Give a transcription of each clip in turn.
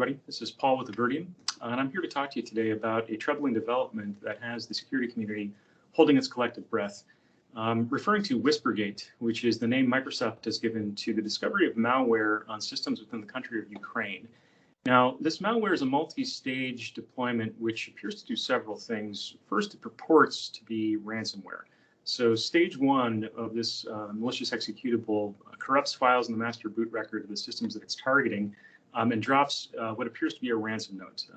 everybody. This is Paul with Avertium, and I'm here to talk to you today about a troubling development that has the security community holding its collective breath. Referring to Whispergate, which is the name Microsoft has given to the discovery of malware on systems within the country of Ukraine. Now, this malware is a multi-stage deployment which appears to do several things. First, it purports to be ransomware. So stage one of this malicious executable corrupts files in the master boot record of the systems that it's targeting and drops what appears to be a ransom note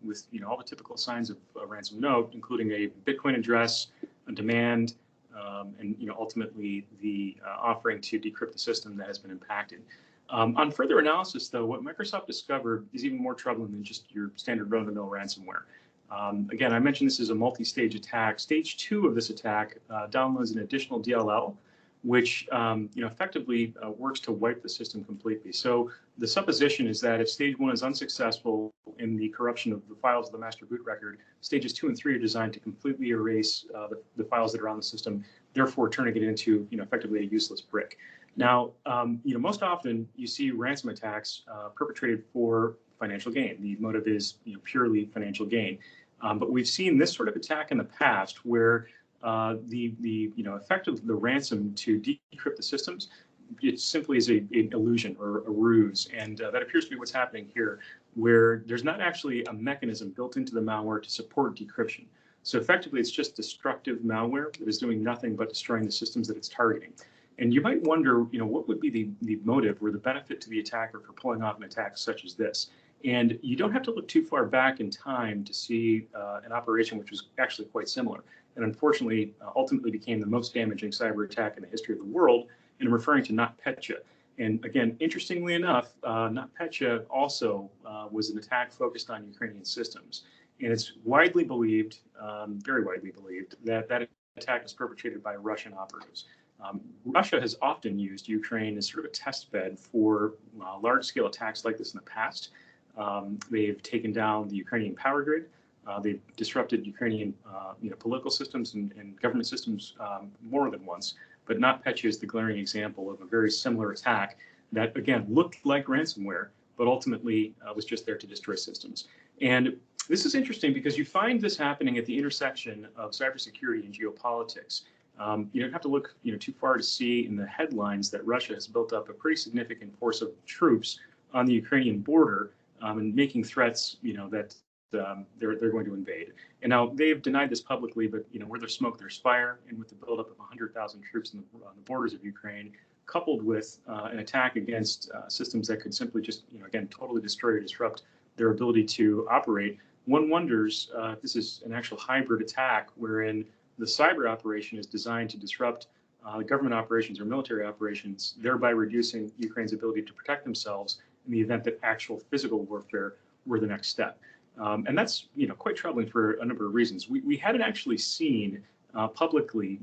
with all the typical signs of a ransom note, including a Bitcoin address, a demand, and ultimately the offering to decrypt the system that has been impacted. On further analysis, though, what Microsoft discovered is even more troubling than just your standard run-of-the-mill ransomware. Again, I mentioned this is a multi-stage attack. Stage two of this attack downloads an additional DLL, which effectively works to wipe the system completely. So the supposition is that if stage one is unsuccessful in the corruption of the files of the master boot record, stages 2 and 3 are designed to completely erase the files that are on the system, therefore turning it into effectively a useless brick. Now, most often you see ransom attacks perpetrated for financial gain. The motive is purely financial gain. But we've seen this sort of attack in the past where the effect of the ransom to decrypt the systems, it simply is an illusion or a ruse, and that appears to be what's happening here, where there's not actually a mechanism built into the malware to support decryption. So effectively, it's just destructive malware that is doing nothing but destroying the systems that it's targeting. And you might wonder, what would be the motive or the benefit to the attacker for pulling off an attack such as this? And you don't have to look too far back in time to see an operation which was actually quite similar, and unfortunately ultimately became the most damaging cyber attack in the history of the world. And I'm referring to NotPetya. And again, interestingly enough, NotPetya also was an attack focused on Ukrainian systems. And it's widely believed, very widely believed, that that attack was perpetrated by Russian operatives. Russia has often used Ukraine as sort of a test bed for large-scale attacks like this in the past. They've taken down the Ukrainian power grid. They've disrupted Ukrainian political systems and government systems more than once. But NotPetya is the glaring example of a very similar attack that, again, looked like ransomware, but ultimately was just there to destroy systems. And this is interesting because you find this happening at the intersection of cybersecurity and geopolitics. You don't have to look too far to see in the headlines that Russia has built up a pretty significant force of troops on the Ukrainian border and making threats that they're going to invade. And now they've denied this publicly, but where there's smoke, there's fire. And with the buildup of 100,000 troops on the borders of Ukraine, coupled with an attack against systems that could simply just again totally destroy or disrupt their ability to operate, one wonders if this is an actual hybrid attack wherein the cyber operation is designed to disrupt government operations or military operations, thereby reducing Ukraine's ability to protect themselves in the event that actual physical warfare were the next step. And that's quite troubling for a number of reasons. We hadn't actually seen publicly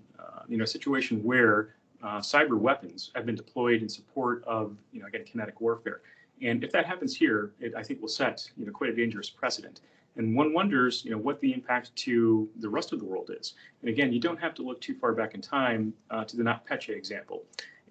a situation where cyber weapons have been deployed in support of again kinetic warfare. And if that happens here, it I think will set quite a dangerous precedent. And one wonders, what the impact to the rest of the world is. And again, you don't have to look too far back in time to the NotPetya example.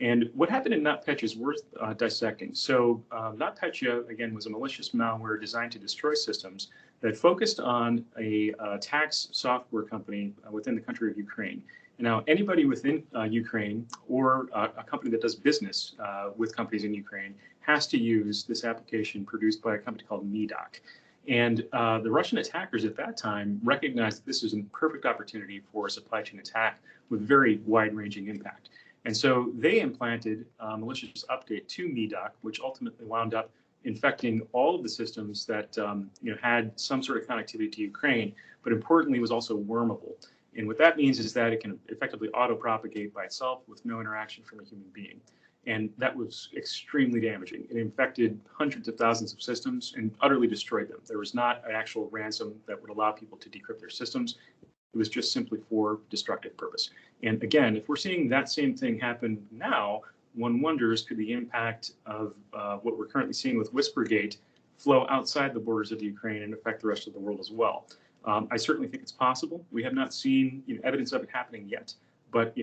And what happened in NotPetya is worth dissecting. So NotPetya, again, was a malicious malware designed to destroy systems that focused on a tax software company within the country of Ukraine. And now anybody within Ukraine or a company that does business with companies in Ukraine has to use this application produced by a company called Medoc. And the Russian attackers at that time recognized that this was a perfect opportunity for a supply chain attack with very wide-ranging impact. And so they implanted a malicious update to Medoc, which ultimately wound up infecting all of the systems that had some sort of connectivity to Ukraine, but importantly was also wormable. And what that means is that it can effectively auto-propagate by itself with no interaction from a human being. And that was extremely damaging. It infected hundreds of thousands of systems and utterly destroyed them. There was not an actual ransom that would allow people to decrypt their systems. It was just simply for destructive purpose. And again, if we're seeing that same thing happen now, one wonders, could the impact of what we're currently seeing with Whispergate flow outside the borders of Ukraine and affect the rest of the world as well? I certainly think it's possible. We have not seen evidence of it happening yet. But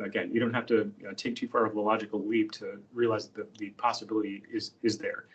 again, you don't have to take too far of a logical leap to realize that the possibility is there.